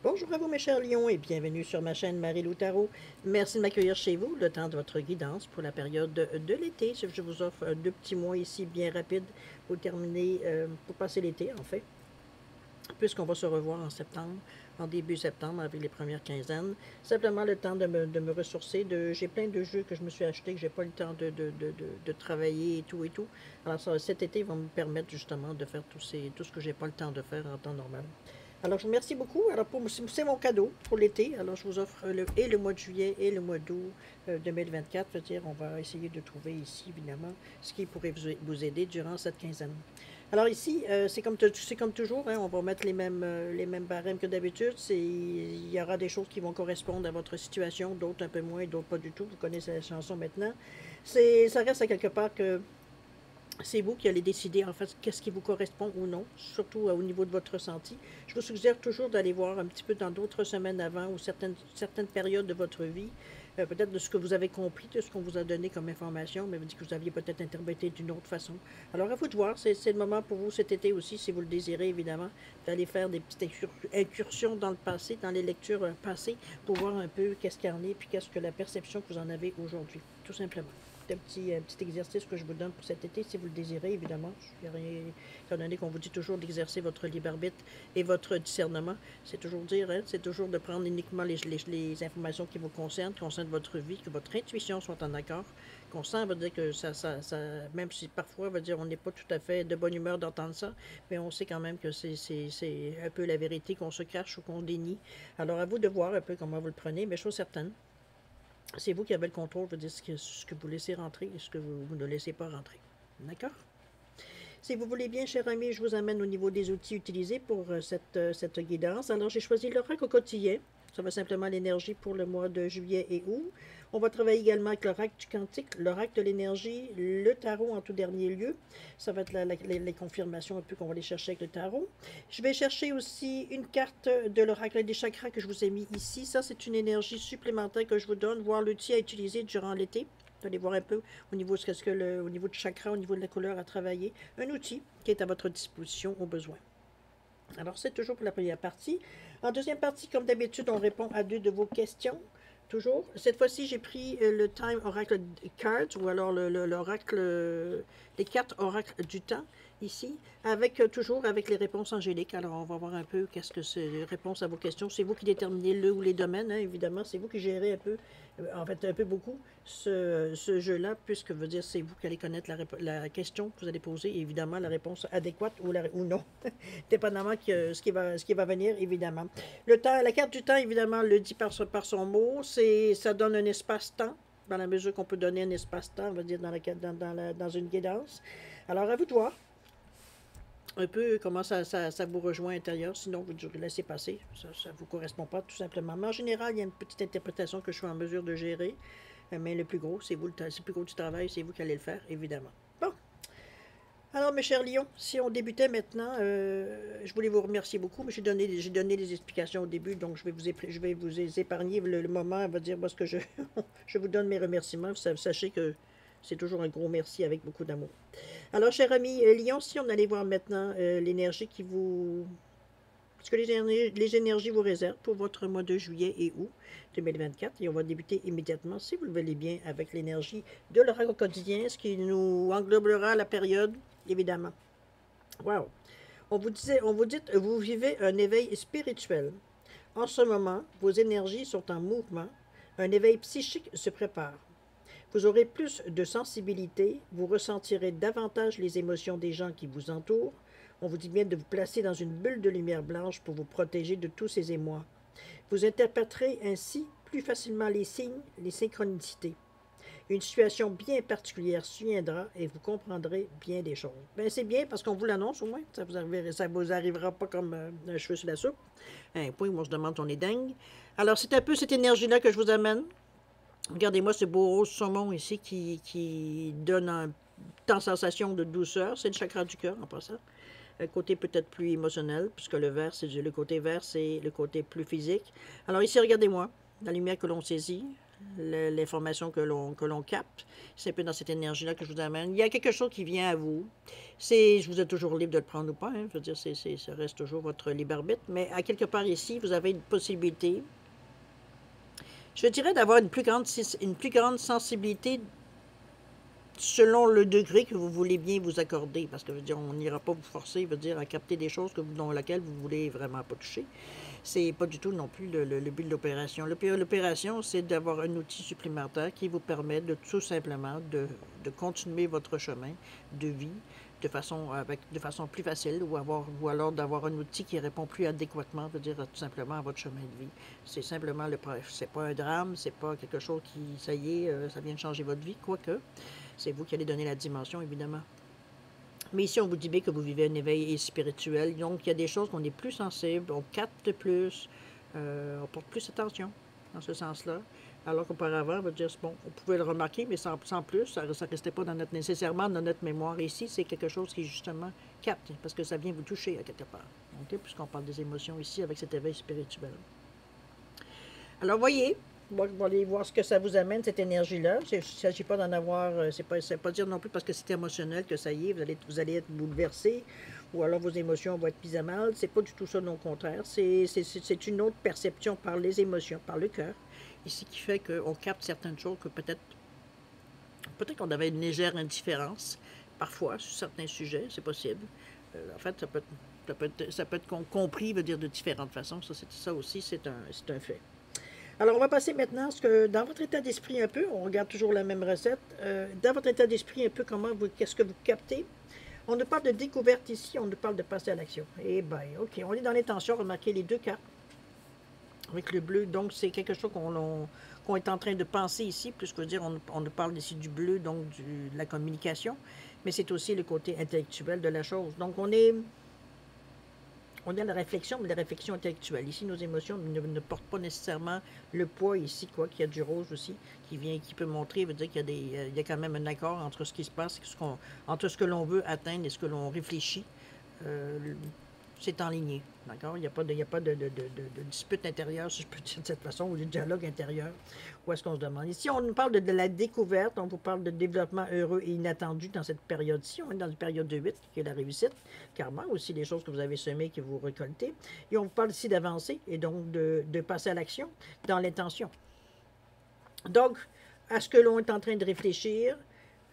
Bonjour à vous mes chers lions et bienvenue sur ma chaîne Marie-Lou Tarot. Merci de m'accueillir chez vous le temps de votre guidance pour la période de l'été. Je vous offre 2 petits mois ici bien rapides pour terminer, pour passer l'été en fait, puisqu'on va se revoir en septembre, en début septembre avec les premières quinzaines. Simplement le temps de me ressourcer. J'ai plein de jeux que je me suis achetés que j'ai pas le temps de travailler et tout et tout. Alors cet été va me permettre justement de faire tout ce que j'ai pas le temps de faire en temps normal. Alors, je vous remercie beaucoup. Alors, c'est mon cadeau pour l'été. Alors, je vous offre le mois de juillet et le mois d'août 2024. C'est-à-dire, on va essayer de trouver ici, évidemment, ce qui pourrait vous aider durant cette quinzaine. Alors ici, c'est comme toujours, hein, on va mettre les mêmes barèmes que d'habitude. Il y aura des choses qui vont correspondre à votre situation, d'autres un peu moins, d'autres pas du tout. Vous connaissez la chanson maintenant. Ça reste à quelque part que c'est vous qui allez décider en fait qu'est-ce qui vous correspond ou non, surtout au niveau de votre ressenti. Je vous suggère toujours d'aller voir un petit peu dans d'autres semaines avant ou certaines périodes de votre vie, peut-être de ce que vous avez compris, de ce qu'on vous a donné comme information, mais vous dites que vous aviez peut-être interprété d'une autre façon. Alors à vous de voir, c'est le moment pour vous cet été aussi, si vous le désirez évidemment, d'aller faire des petites incursions dans le passé, dans les lectures passées, pour voir un peu qu'est-ce qu'il y en est, puis qu'est-ce que la perception que vous en avez aujourd'hui, tout simplement. Un petit exercice que je vous donne pour cet été, si vous le désirez, évidemment. Étant donné qu'on vous dit toujours d'exercer votre libre arbitre et votre discernement, c'est toujours dire, hein, c'est toujours de prendre uniquement les informations qui vous concernent, qui concernent votre vie, que votre intuition soit en accord. Qu'on sent, veut dire que même si parfois, veut dire, on n'est pas tout à fait de bonne humeur d'entendre ça, mais on sait quand même que c'est un peu la vérité qu'on se cache ou qu'on dénie. Alors, à vous de voir un peu comment vous le prenez, mais chose certaine, c'est vous qui avez le contrôle, de dire ce que vous laissez rentrer et ce que vous ne laissez pas rentrer. D'accord? Si vous voulez bien, cher ami, je vous amène au niveau des outils utilisés pour cette guidance. Alors, j'ai choisi l'oracle au quotidien. Ça va simplement l'énergie pour le mois de juillet et août. On va travailler également avec l'oracle du cantique, l'oracle de l'énergie, le tarot en tout dernier lieu. Ça va être les confirmations un peu qu'on va aller chercher avec le tarot. Je vais chercher aussi une carte de l'oracle des chakras que je vous ai mis ici. Ça, c'est une énergie supplémentaire que je vous donne, voir l'outil à utiliser durant l'été. Vous allez voir un peu au niveau, au niveau du chakra, au niveau de la couleur à travailler. Un outil qui est à votre disposition au besoin. Alors, c'est toujours pour la première partie. En deuxième partie, comme d'habitude, on répond à 2 de vos questions. Toujours. Cette fois-ci, j'ai pris le Time Oracle Cards, ou alors l'oracle, les cartes Oracle du temps, ici, avec toujours avec les réponses angéliques. Alors, on va voir un peu qu'est-ce que c'est les réponses à vos questions. C'est vous qui déterminez le ou les domaines, hein, évidemment. C'est vous qui gérez un peu, en fait, un peu beaucoup ce jeu-là, puisque veut dire c'est vous qui allez connaître la question que vous allez poser, et évidemment, la réponse adéquate ou non, dépendamment de ce qui va venir, évidemment. Le temps, la carte du temps, évidemment, le dit par son mot, ça donne un espace-temps, dans la mesure qu'on peut donner un espace-temps, on va dire, dans une guidance. Alors, à vous de voir un peu comment ça vous rejoint à l'intérieur, sinon vous laissez passer, ça ne vous correspond pas tout simplement. Mais en général, il y a une petite interprétation que je suis en mesure de gérer, mais le plus gros, c'est vous, le plus gros du travail, c'est vous qui allez le faire, évidemment. Bon, alors mes chers lions, si on débutait maintenant, je voulais vous remercier beaucoup, mais j'ai donné des explications au début, donc je vais vous épargner le moment, on va dire, parce que je vous donne mes remerciements, sachez que c'est toujours un gros merci avec beaucoup d'amour. Alors, cher ami Lion, si on allait voir maintenant l'énergie qui vous... Ce que les énergies vous réservent pour votre mois de juillet et août 2024. Et on va débuter immédiatement, si vous le voulez bien, avec l'énergie de l'oracle quotidien, ce qui nous englobera la période, évidemment. Wow! On vous dit, vous vivez un éveil spirituel. En ce moment, vos énergies sont en mouvement. Un éveil psychique se prépare. Vous aurez plus de sensibilité, vous ressentirez davantage les émotions des gens qui vous entourent. On vous dit bien de vous placer dans une bulle de lumière blanche pour vous protéger de tous ces émois. Vous interpréterez ainsi plus facilement les signes, les synchronicités. Une situation bien particulière surviendra et vous comprendrez bien des choses. Ben, c'est bien parce qu'on vous l'annonce au moins. Ça vous arrivera pas comme un cheveu sur la soupe. Un point où on se demande si on est dingue. Alors, c'est un peu cette énergie-là que je vous amène. Regardez-moi ce beau rose saumon ici qui donne une sensation de douceur. C'est le chakra du cœur en passant. Un côté peut-être plus émotionnel, puisque le côté vert, c'est le côté plus physique. Alors ici, regardez-moi, la lumière que l'on saisit, l'information que l'on capte. C'est un peu dans cette énergie-là que je vous amène. Il y a quelque chose qui vient à vous. Je vous êtes toujours libre de le prendre ou pas. Hein. Je veux dire, ça reste toujours votre libre arbitre. Mais à quelque part ici, vous avez une possibilité, je dirais, d'avoir une plus grande sensibilité selon le degré que vous voulez bien vous accorder. Parce que, je veux dire, on n'ira pas vous forcer, je veux dire, à capter des choses dans lesquelles vous voulez vraiment pas toucher. C'est pas du tout non plus le but de l'opération. L'opération, c'est d'avoir un outil supplémentaire qui vous permet de tout simplement de continuer votre chemin de vie de façon plus facile ou alors d'avoir un outil qui répond plus adéquatement, veut dire tout simplement à votre chemin de vie. C'est simplement c'est pas un drame, c'est pas quelque chose qui, ça y est, ça vient de changer votre vie, quoique c'est vous qui allez donner la dimension, évidemment. Mais ici, on vous dit bien que vous vivez un éveil spirituel. Donc, il y a des choses qu'on est plus sensible, on capte plus, on porte plus attention dans ce sens-là. Alors qu'auparavant, on va dire, bon, on pouvait le remarquer, mais sans plus, ça ne restait pas nécessairement dans notre mémoire. Ici, c'est quelque chose qui, justement, capte, parce que ça vient vous toucher à quelque part. Okay? Puisqu'on parle des émotions ici avec cet éveil spirituel. Alors, voyez, on va aller voir ce que ça vous amène, cette énergie-là. Il ne s'agit pas d'en avoir, c'est pas dire non plus parce que c'est émotionnel que ça y est, vous allez être bouleversé, ou alors vos émotions vont être mises à mal. C'est pas du tout ça, non, au contraire. C'est une autre perception par les émotions, par le cœur, ici, qui fait qu'on capte certaines choses que peut-être qu'on avait une légère indifférence, parfois, sur certains sujets, c'est possible. En fait, ça peut être compris, veut dire, de différentes façons. Ça aussi, c'est un fait. Alors, on va passer maintenant à ce que, dans votre état d'esprit un peu, on regarde toujours la même recette, dans votre état d'esprit un peu, qu'est-ce que vous captez? On nous parle de découverte ici, on nous parle de passer à l'action. Eh bien, OK, on est dans l'intention, remarquez les deux cartes avec le bleu, donc c'est quelque chose qu'on est en train de penser ici, puisque dire, on nous parle ici du bleu, donc de la communication, mais c'est aussi le côté intellectuel de la chose. Donc, on est à la réflexion, mais la réflexion intellectuelle. Ici, nos émotions ne portent pas nécessairement le poids ici, quoi, qu'il y a du rose aussi, qui peut montrer, veut dire qu'il y a quand même un accord entre ce qui se passe, entre ce que l'on veut atteindre et ce que l'on réfléchit. C'est enligné, d'accord? Il n'y a pas de dispute intérieure, si je peux dire de cette façon, ou de dialogue intérieur. Où est-ce qu'on se demande? Ici, on nous parle de la découverte, on vous parle de développement heureux et inattendu dans cette période-ci. On est dans une période de 8, qui est la réussite, karma, aussi les choses que vous avez semées, que vous récoltez. Et on vous parle ici d'avancer, et donc de passer à l'action dans l'intention. Donc, à ce que l'on est en train de réfléchir,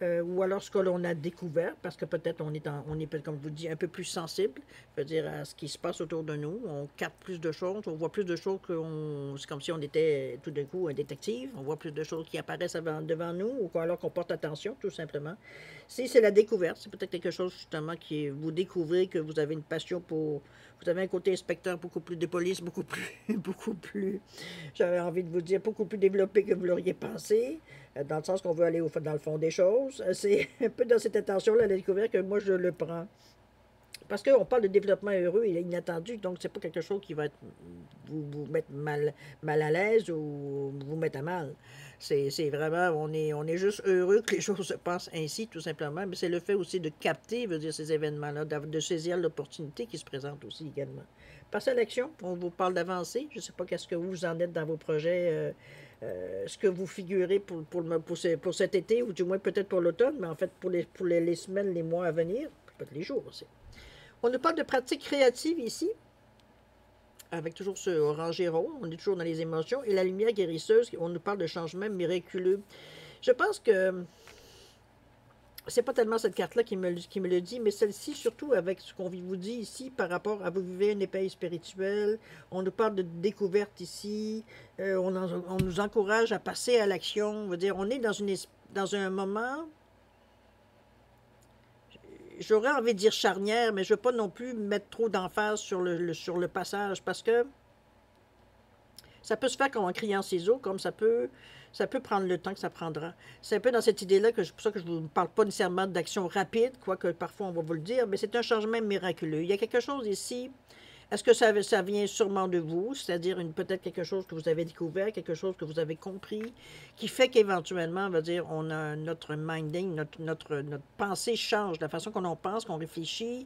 ou alors ce que l'on a découvert, parce que peut-être on est, comme je vous dis, un peu plus sensible, dire à ce qui se passe autour de nous. On capte plus de choses, on voit plus de choses c'est comme si on était tout d'un coup un détective, on voit plus de choses qui apparaissent devant nous, ou alors qu'on porte attention, tout simplement. Si c'est la découverte, c'est peut-être quelque chose justement vous découvrez que vous avez une passion vous avez un côté inspecteur beaucoup plus de police, beaucoup plus, j'avais envie de vous dire, beaucoup plus développé que vous l'auriez pensé, dans le sens qu'on veut aller dans le fond des choses. C'est un peu dans cette intention-là, la découverte, que moi je le prends. Parce qu'on parle de développement heureux et inattendu, donc c'est pas quelque chose qui va vous mettre mal à l'aise ou vous mettre à mal. C'est vraiment, on est juste heureux que les choses se passent ainsi, tout simplement, mais c'est le fait aussi de capter, veut dire, ces événements-là, de saisir l'opportunité qui se présente aussi également. Passer à l'action, on vous parle d'avancer, je ne sais pas qu'est-ce que vous en êtes dans vos projets, ce que vous figurez pour cet été, ou du moins peut-être pour l'automne, mais en fait pour les semaines, les mois à venir, peut-être les jours aussi. On nous parle de pratiques créatives ici, avec toujours ce orangé rond, on est toujours dans les émotions, et la lumière guérisseuse, on nous parle de changements miraculeux. Je pense que c'est pas tellement cette carte-là qui me le dit, mais celle-ci, surtout avec ce qu'on vous dit ici par rapport à vous vivez un éveil spirituel, on nous parle de découverte ici, on nous encourage à passer à l'action, on veut dire, on est dans un moment, j'aurais envie de dire charnière, mais je ne veux pas non plus mettre trop d'emphase sur le passage, parce que ça peut se faire comme en criant ciseaux, comme ça peut prendre le temps que ça prendra. C'est un peu dans cette idée-là c'est pour ça que je ne vous parle pas nécessairement d'action rapide, quoique parfois on va vous le dire, mais c'est un changement miraculeux. Il y a quelque chose ici. Est-ce que ça vient sûrement de vous, c'est-à-dire peut-être quelque chose que vous avez découvert, quelque chose que vous avez compris, qui fait qu'éventuellement, on va dire, on a notre minding, notre pensée change, la façon qu'on pense, qu'on réfléchit.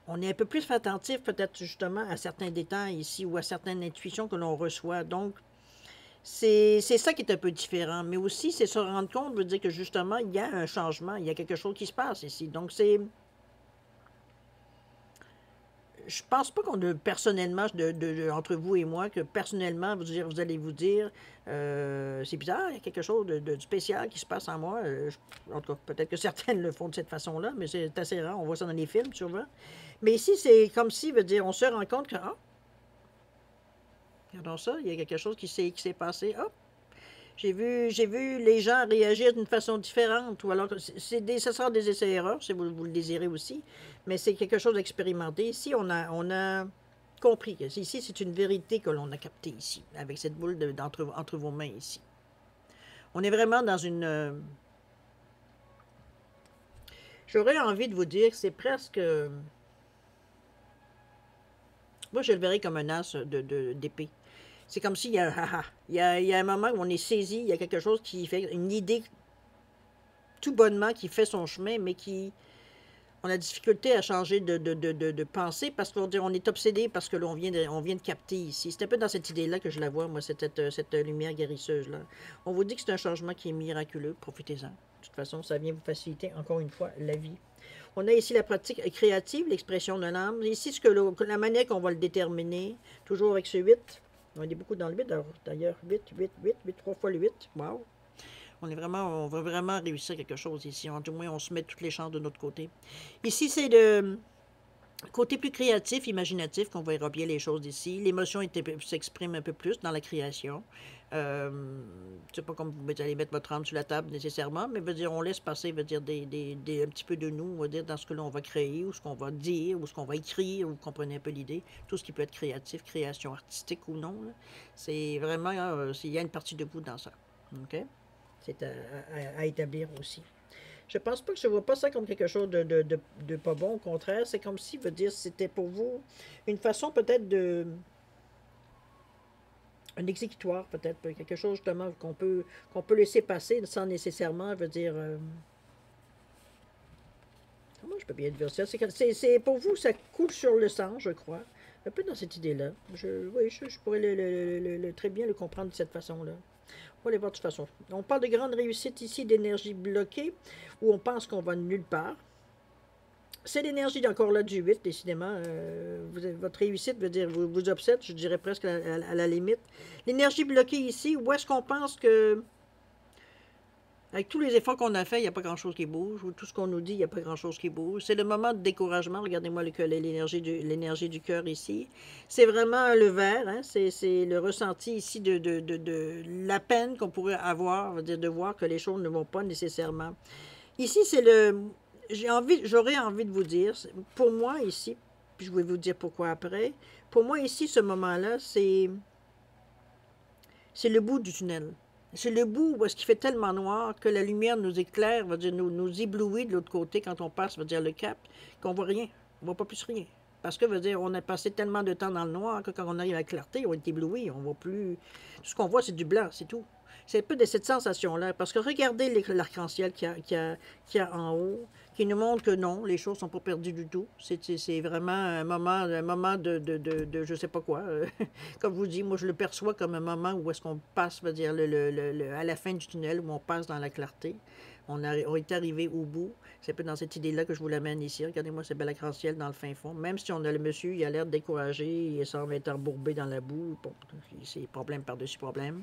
On est un peu plus attentif peut-être justement à certains détails ici ou à certaines intuitions que l'on reçoit. Donc, c'est ça qui est un peu différent. Mais aussi, c'est se rendre compte, veut dire que justement, il y a un changement, il y a quelque chose qui se passe ici. Donc, c'est... Je pense pas qu'on a personnellement, entre vous et moi, que personnellement, vous allez vous dire, c'est bizarre, il y a quelque chose de spécial qui se passe en moi. En tout cas, peut-être que certaines le font de cette façon-là, mais c'est assez rare. On voit ça dans les films, souvent. Mais ici, c'est comme si, veut dire, on se rend compte que, ah, regardons ça, il y a quelque chose qui s'est passé. Hop, j'ai vu les gens réagir d'une façon différente, ou alors, ce sera des essais-erreurs, si vous le désirez aussi, mais c'est quelque chose d'expérimenté. Ici, on a compris que ici, c'est une vérité que l'on a captée ici, avec cette boule entre vos mains ici. On est vraiment dans une... j'aurais envie de vous dire que c'est presque... moi, je le verrais comme un as d'épée. C'est comme s'il y a il y a un moment où on est saisi, il y a quelque chose qui fait une idée tout bonnement qui fait son chemin, mais qui on a difficulté à changer de pensée parce qu'on est obsédé parce que l'on vient de capter ici. C'est un peu dans cette idée-là que je la vois, moi, cette lumière guérisseuse-là. On vous dit que c'est un changement qui est miraculeux, profitez-en. De toute façon, ça vient vous faciliter, encore une fois, la vie. On a ici la pratique créative, l'expression de l'âme. Ici, la manière qu'on va le déterminer, toujours avec ce 8. On est beaucoup dans le 8, d'ailleurs, 8, 8, 8, 8, 3 fois le 8. Wow! On va vraiment réussir quelque chose ici. Du moins, on se met toutes les chances de notre côté. Ici, c'est le côté plus créatif, imaginatif, qu'on verra bien les choses ici. L'émotion s'exprime un peu plus dans la création. C'est pas comme vous allez mettre votre âme sur la table nécessairement, mais veut dire, on laisse passer, veut dire, un petit peu de nous, on va dire, dans ce que l'on va créer, ou ce qu'on va dire, ou ce qu'on va écrire, vous comprenez un peu l'idée. Tout ce qui peut être créatif, création artistique ou non. C'est vraiment, il y a une partie de vous dans ça. OK? C'est à établir aussi. Je pense pas que je vois pas ça comme quelque chose de pas bon. Au contraire, c'est comme si, veut dire, c'était pour vous une façon peut-être un exécutoire, peut-être, quelque chose justement qu'on peut laisser passer sans nécessairement, veut dire... comment je peux bien dire ça? C'est pour vous, ça coule sur le sang, je crois. Un peu dans cette idée-là. Oui, je pourrais très bien le comprendre de cette façon-là. On va aller voir de toute façon. On parle de grande réussite ici, d'énergie bloquée, où on pense qu'on va nulle part. C'est l'énergie encore là du 8, décidément. Votre réussite veut dire vous obsède, je dirais presque à la limite. L'énergie bloquée ici, où est-ce qu'on pense que, avec tous les efforts qu'on a faits, il n'y a pas grand-chose qui bouge, ou tout ce qu'on nous dit, il n'y a pas grand-chose qui bouge. C'est le moment de découragement. Regardez-moi l'énergie du cœur ici. C'est vraiment le vert, hein? C'est le ressenti ici de la peine qu'on pourrait avoir, veut dire de voir que les choses ne vont pas nécessairement. Ici, c'est le... j'aurais envie de vous dire, pour moi ici, puis je vais vous dire pourquoi après, pour moi ici, ce moment-là, c'est le bout du tunnel. C'est le bout où est-ce qu'il fait tellement noir que la lumière nous éclaire, va dire, nous éblouit de l'autre côté quand on passe, va dire, le cap, qu'on voit rien. On voit pas plus rien. Parce que, veut dire, on a passé tellement de temps dans le noir que quand on arrive à la clarté, on est ébloui. On voit plus... Tout ce qu'on voit, c'est du blanc, c'est tout. C'est un peu de cette sensation-là. Parce que regardez l'arc-en-ciel qu'il y a en haut, qui nous montre que non, les choses ne sont pas perdues du tout. C'est vraiment un moment de je ne sais pas quoi. Comme je vous dis, moi, je le perçois comme un moment où est-ce qu'on passe, veut dire, à la fin du tunnel, où on passe dans la clarté. On est arrivé au bout. C'est un peu dans cette idée-là que je vous l'amène ici. Regardez-moi ce bel arc-en-ciel dans le fin fond. Même si on a le monsieur, il a l'air découragé, il semble être embourbé dans la boue. Bon, c'est problème par-dessus problème.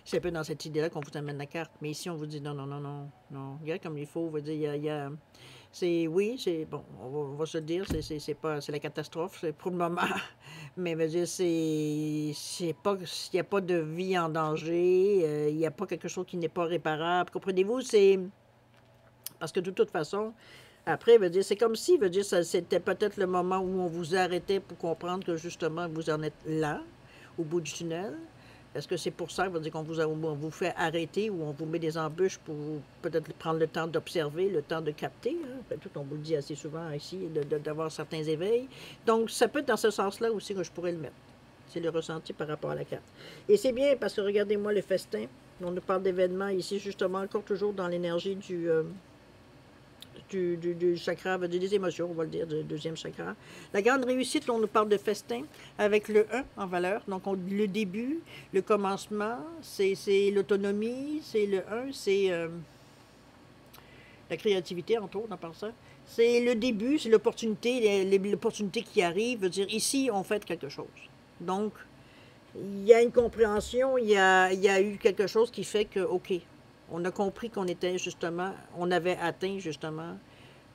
C'est un peu dans cette idée-là qu'on vous amène la carte. Mais ici, on vous dit non, non, non, non, non. Regarde comme il faut. On va dire, oui, c'est bon, on va se le dire, c'est la catastrophe, c'est pour le moment. Mais veut dire, c'est pas, il n'y a pas de vie en danger, il n'y a pas quelque chose qui n'est pas réparable. Comprenez-vous, c'est parce que de toute façon, après, veut dire, c'est comme si, veut dire, c'était peut-être le moment où on vous arrêtait pour comprendre que justement, vous en êtes là, au bout du tunnel. Est-ce que c'est pour ça, veut dire qu'on vous fait arrêter ou on vous met des embûches pour peut-être prendre le temps d'observer, le temps de capter? Hein? Tout, on vous le dit assez souvent ici, d'avoir certains éveils. Donc, ça peut être dans ce sens-là aussi que je pourrais le mettre. C'est le ressenti par rapport à la carte. Et c'est bien parce que regardez-moi le festin. On nous parle d'événements ici, justement, encore toujours dans l'énergie du chakra, des émotions, on va le dire, du deuxième chakra. La grande réussite, on nous parle de festin avec le 1 en valeur. Donc, le début, le commencement, c'est l'autonomie, c'est le 1, c'est la créativité, entre autres, on parle ça. C'est le début, c'est l'opportunité, l'opportunité qui arrive. Veut dire, ici, on fait quelque chose. Donc, il y a une compréhension, il y a eu quelque chose qui fait que, OK, on a compris qu'on était justement, on avait atteint justement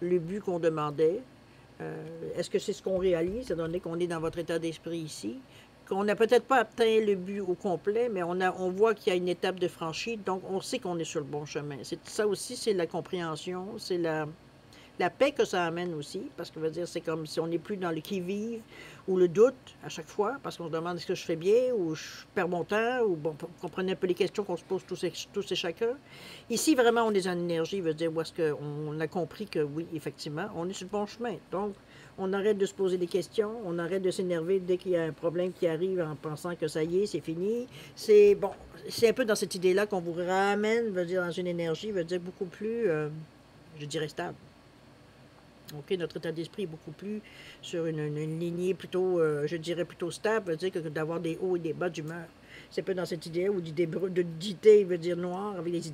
le but qu'on demandait. Est-ce que c'est ce qu'on réalise, étant donné qu'on est dans votre état d'esprit ici? Qu'on n'a peut-être pas atteint le but au complet, mais on voit qu'il y a une étape de franchie, donc on sait qu'on est sur le bon chemin. Ça aussi, c'est la compréhension, c'est la paix que ça amène aussi, parce que veut dire, c'est comme si on n'est plus dans le qui-vive ou le doute à chaque fois, parce qu'on se demande est-ce que je fais bien ou je perds mon temps, ou bon, comprenez un peu les questions qu'on se pose tous et chacun. Ici, vraiment, on est en énergie, veut dire, où est-ce qu'on a compris que oui, effectivement, on est sur le bon chemin. Donc, on arrête de se poser des questions, on arrête de s'énerver dès qu'il y a un problème qui arrive en pensant que ça y est, c'est fini. C'est bon, c'est un peu dans cette idée-là qu'on vous ramène, veut dire, dans une énergie, veut dire, beaucoup plus, je dirais, stable. OK, notre état d'esprit est beaucoup plus sur une lignée plutôt, je dirais, plutôt stable, veut dire que d'avoir des hauts et des bas d'humeur. C'est pas dans cette idée où d'idées, veut dire noir, avec les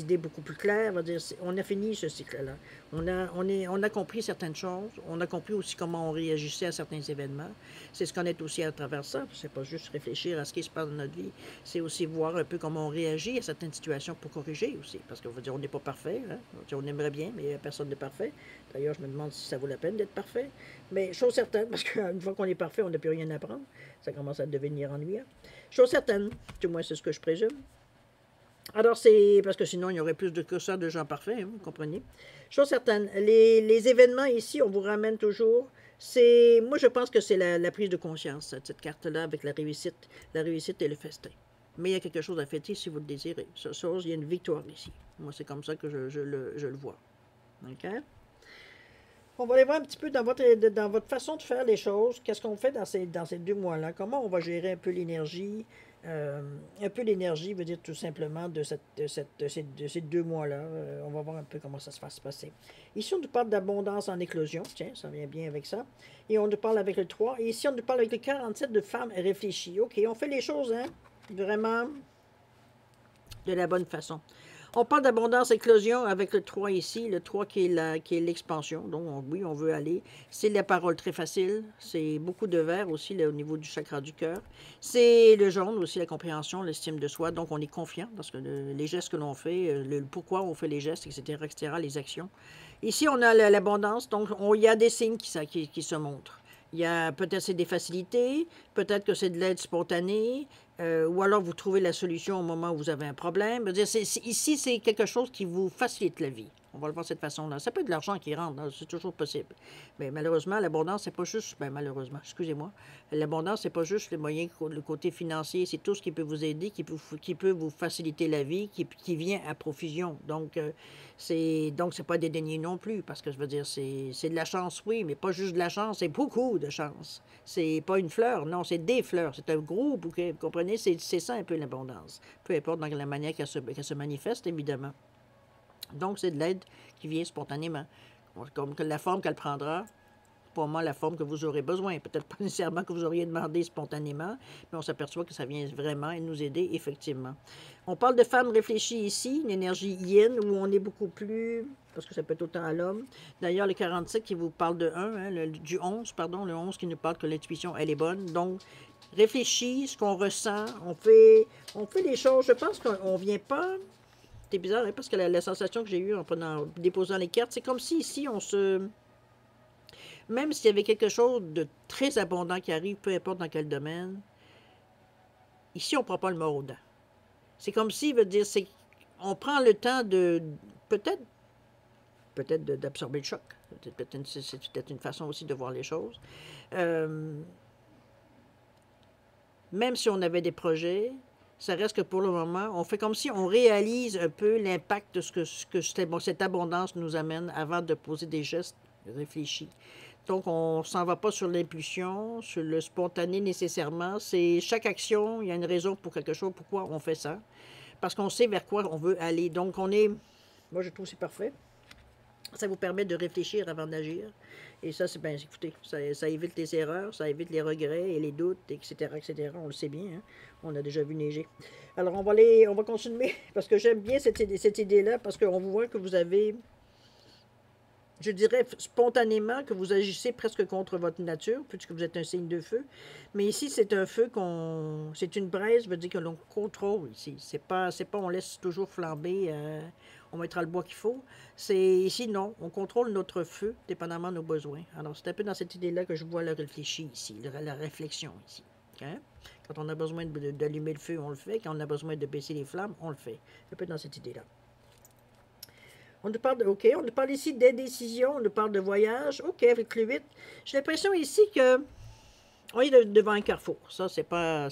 idées beaucoup plus claires, veut dire, on a fini ce cycle-là. On a compris certaines choses, on a compris aussi comment on réagissait à certains événements. C'est se connaître aussi à travers ça. C'est pas juste réfléchir à ce qui se passe dans notre vie, c'est aussi voir un peu comment on réagit à certaines situations pour corriger aussi. Parce qu'on veut dire, on n'est pas parfait, hein? On aimerait bien, mais personne n'est parfait. D'ailleurs, je me demande si ça vaut la peine d'être parfait. Mais chose certaine, parce qu'une fois qu'on est parfait, on n'a plus rien à apprendre. Ça commence à devenir ennuyant. Chose certaine, du moins c'est ce que je présume. Alors c'est, parce que sinon il y aurait plus que ça de gens parfaits, hein, vous comprenez. Chose certaine, les événements ici, on vous ramène toujours. Moi je pense que c'est la prise de conscience, cette carte-là, avec la réussite et le festin. Mais il y a quelque chose à fêter si vous le désirez. Il y a une victoire ici. Moi c'est comme ça que je le vois. OK? On va aller voir un petit peu dans votre façon de faire les choses. Qu'est-ce qu'on fait dans ces 2 mois-là? Comment on va gérer un peu l'énergie? Un peu l'énergie veut dire tout simplement de ces 2 mois-là. On va voir un peu comment ça se va se passer. Ici, on nous parle d'abondance en éclosion. Tiens, ça vient bien avec ça. Et on nous parle avec le 3. Et ici, on nous parle avec le 47 de femmes réfléchies. OK, on fait les choses, hein? Vraiment de la bonne façon. On parle d'abondance éclosion avec le 3 ici, le 3 qui est l'expansion. Donc, oui, on veut aller. C'est la parole très facile. C'est beaucoup de vert aussi là, au niveau du chakra du cœur. C'est le jaune aussi, la compréhension, l'estime de soi. Donc, on est confiant parce que les gestes que l'on fait, le pourquoi on fait les gestes, etc., les actions. Ici, on a l'abondance. Donc, il y a des signes qui se montrent. Il y a peut-être c'est des facilités, peut-être que c'est de l'aide spontanée, ou alors vous trouvez la solution au moment où vous avez un problème. Je veux dire, ici, c'est quelque chose qui vous facilite la vie. On va le voir de cette façon-là. Ça peut être de l'argent qui rentre, c'est toujours possible. Mais malheureusement, l'abondance, c'est pas juste... Ben, malheureusement, excusez-moi. L'abondance, c'est pas juste le moyen, le côté financier, c'est tout ce qui peut vous aider, qui peut vous faciliter la vie, qui vient à profusion. Donc, c'est pas dédaigné non plus, parce que je veux dire, c'est de la chance, oui, mais pas juste de la chance, c'est beaucoup de chance. C'est pas une fleur, non, c'est des fleurs. C'est un gros bouquet, vous comprenez? C'est ça un peu l'abondance. Peu importe dans la manière qu'elle se manifeste, évidemment. Donc, c'est de l'aide qui vient spontanément. Comme que la forme qu'elle prendra, probablement la forme que vous aurez besoin. Peut-être pas nécessairement que vous auriez demandé spontanément, mais on s'aperçoit que ça vient vraiment nous aider, effectivement. On parle de femmes réfléchies ici, une énergie yin, où on est beaucoup plus, parce que ça peut être autant à l'homme. D'ailleurs, le 47 qui vous parle de 1, hein, du 11, pardon, le 11 qui nous parle que l'intuition, elle est bonne. Donc, réfléchis, ce qu'on ressent, on fait les choses. Je pense qu'on ne vient pas... C'est bizarre, hein, parce que la sensation que j'ai eue en déposant les cartes, c'est comme si ici, même s'il y avait quelque chose de très abondant qui arrive, peu importe dans quel domaine, ici, on ne prend pas le mort aux dents. C'est comme si, veut dire, on prend le temps de, peut-être d'absorber le choc. C'est peut-être une façon aussi de voir les choses. Même si on avait des projets, ça reste que pour le moment, on fait comme si on réalise un peu l'impact de ce que cette abondance nous amène avant de poser des gestes réfléchis. Donc, on ne s'en va pas sur l'impulsion, sur le spontané nécessairement. C'est chaque action, il y a une raison pour quelque chose, pourquoi on fait ça. Parce qu'on sait vers quoi on veut aller. Donc, moi, je trouve que c'est parfait. Ça vous permet de réfléchir avant d'agir. Et ça, c'est bien, écoutez, ça évite les erreurs, ça évite les regrets et les doutes, etc., etc. On le sait bien, hein? On a déjà vu neiger. Alors, on va continuer, parce que j'aime bien cette idée-là, parce qu'on voit que vous avez, je dirais spontanément, que vous agissez presque contre votre nature, puisque vous êtes un signe de feu. Mais ici, c'est un feu c'est une braise, veut dire que l'on contrôle ici. C'est pas, on laisse toujours flamber, on mettra le bois qu'il faut. C'est ici, non, on contrôle notre feu, dépendamment de nos besoins. Alors, c'est un peu dans cette idée-là que je vois le réfléchi ici, la réflexion ici. Hein? Quand on a besoin d'allumer le feu, on le fait. Quand on a besoin de baisser les flammes, on le fait. Un peu dans cette idée-là. On nous parle OK, on nous parle ici d'indécision, on nous parle de voyage. OK, avec le 8. J'ai l'impression ici que on est devant un carrefour. Ça, c'est pas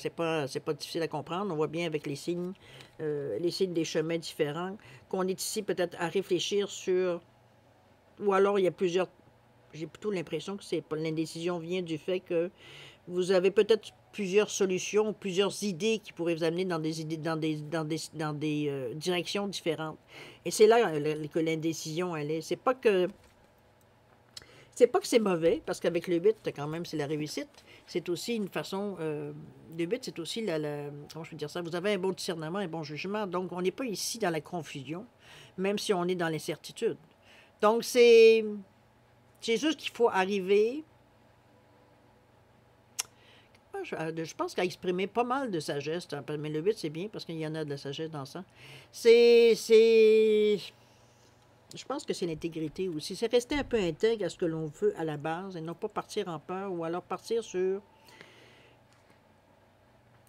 difficile à comprendre. On voit bien avec les signes des chemins différents, qu'on est ici peut-être à réfléchir sur, ou alors il y a plusieurs, j'ai plutôt l'impression que l'indécision vient du fait que vous avez peut-être plusieurs solutions, plusieurs idées qui pourraient vous amener dans des idées, dans des directions différentes. Et c'est là que l'indécision, elle est. C'est pas que c'est mauvais, parce qu'avec le 8, quand même, c'est la réussite. C'est aussi une façon... le 8, c'est aussi comment je peux dire ça? Vous avez un bon discernement, un bon jugement. Donc, on n'est pas ici dans la confusion, même si on est dans l'incertitude. Donc, c'est juste qu'il faut arriver... Je pense qu'à exprimer pas mal de sagesse, mais le 8, c'est bien, parce qu'il y en a de la sagesse dans ça. Je pense que c'est l'intégrité aussi. C'est rester un peu intègre à ce que l'on veut à la base et non pas partir en peur ou alors partir sur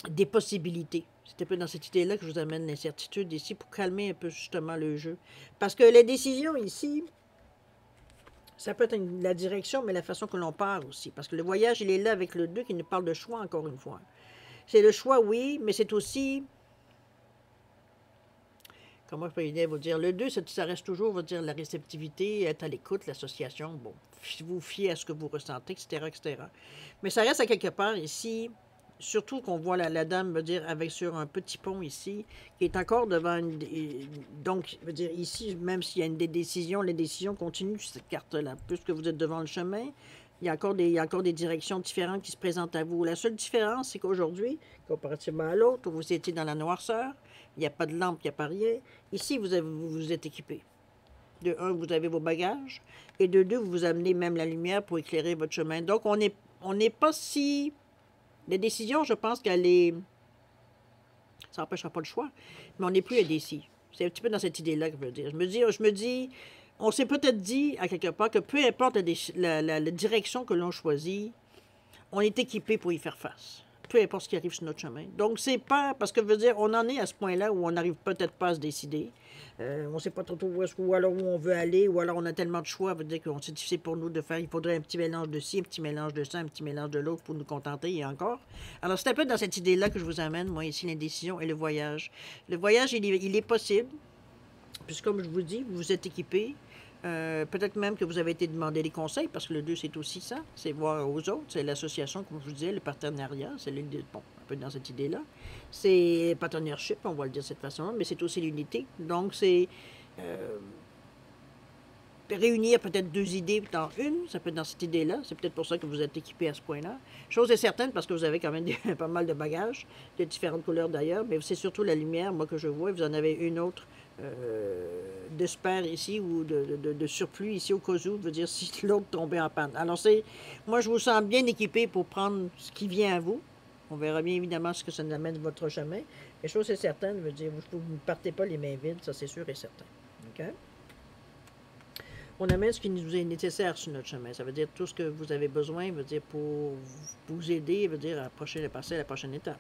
des possibilités. C'est un peu dans cette idée-là que je vous amène l'incertitude ici pour calmer un peu justement le jeu. Parce que les décisions ici, ça peut être la direction, mais la façon que l'on part aussi. Parce que le voyage, il est là avec le 2 qui nous parle de choix encore une fois. C'est le choix, oui, mais c'est aussi... Comment je peux aider à vous dire? Le 2, ça reste toujours, va dire, la réceptivité, être à l'écoute, l'association, bon, vous fiez à ce que vous ressentez, etc., etc. Mais ça reste à quelque part ici, surtout qu'on voit la dame, veut dire, avec sur un petit pont ici, qui est encore devant donc, veut dire, ici, même s'il y a une décision, les décisions continuent sur cette carte-là. Puisque vous êtes devant le chemin, il y a encore des directions différentes qui se présentent à vous. La seule différence, c'est qu'aujourd'hui, comparativement à l'autre, où vous étiez dans la noirceur, il n'y a pas de lampe, il n'y a pas rien. Ici, vous êtes équipé. De un, vous avez vos bagages. Et de deux, vous vous amenez même la lumière pour éclairer votre chemin. Donc, on n'est pas si... La décision, je pense qu'elle est... Ça n'empêchera pas le choix. Mais on n'est plus indécis. C'est un petit peu dans cette idée-là que je veux dire. Je me dis, on s'est peut-être dit, à quelque part, que peu importe la direction que l'on choisit, on est équipé pour y faire face. Peu importe ce qui arrive sur notre chemin. Donc, c'est pas... Parce que, je veux dire, on en est à ce point-là où on n'arrive peut-être pas à se décider. On ne sait pas trop où alors où on veut aller, ou alors on a tellement de choix, veut dire que c'est difficile pour nous de faire. Il faudrait un petit mélange de ci, un petit mélange de ça, un petit mélange de l'autre pour nous contenter, et encore. Alors, c'est un peu dans cette idée-là que je vous amène, moi, ici, l'indécision et le voyage. Le voyage, il est possible, puisque, comme je vous dis, vous êtes équipé. Peut-être même que vous avez été demandé des conseils, parce que le 2, c'est aussi ça. C'est voir aux autres, c'est l'association, comme je vous disais, le partenariat, c'est l'unité, bon, un peu dans cette idée-là. C'est partnership, on va le dire de cette façon-là, mais c'est aussi l'unité. Donc, c'est réunir peut-être deux idées dans une, ça peut être dans cette idée-là. C'est peut-être pour ça que vous êtes équipé à ce point-là. Chose est certaine, parce que vous avez quand même pas mal de bagages, de différentes couleurs d'ailleurs, mais c'est surtout la lumière, moi, que je vois. Vous en avez une autre de spare ici ou de surplus ici au cas où, veut dire si l'autre tombait en panne. Alors, moi, je vous sens bien équipé pour prendre ce qui vient à vous. On verra bien évidemment ce que ça nous amène de votre chemin. Mais chose est certaine, veut dire, vous ne partez pas les mains vides, ça c'est sûr et certain. OK? On amène ce qui nous est nécessaire sur notre chemin. Ça veut dire tout ce que vous avez besoin, veut dire pour vous aider, veut dire à passer à la prochaine étape.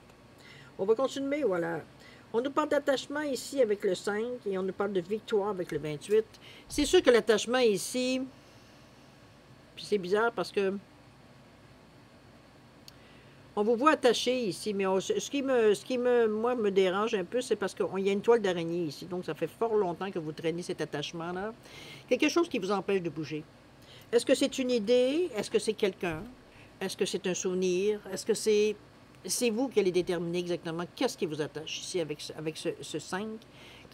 On va continuer, voilà. On nous parle d'attachement ici avec le 5 et on nous parle de victoire avec le 28. C'est sûr que l'attachement ici, puis c'est bizarre parce que on vous voit attaché ici, mais ce qui me dérange un peu, c'est parce qu'il y a une toile d'araignée ici. Donc, ça fait fort longtemps que vous traînez cet attachement-là. Quelque chose qui vous empêche de bouger. Est-ce que c'est une idée? Est-ce que c'est quelqu'un? Est-ce que c'est un souvenir? Est-ce que c'est vous qui allez déterminer exactement qu'est-ce qui vous attache ici avec ce 5,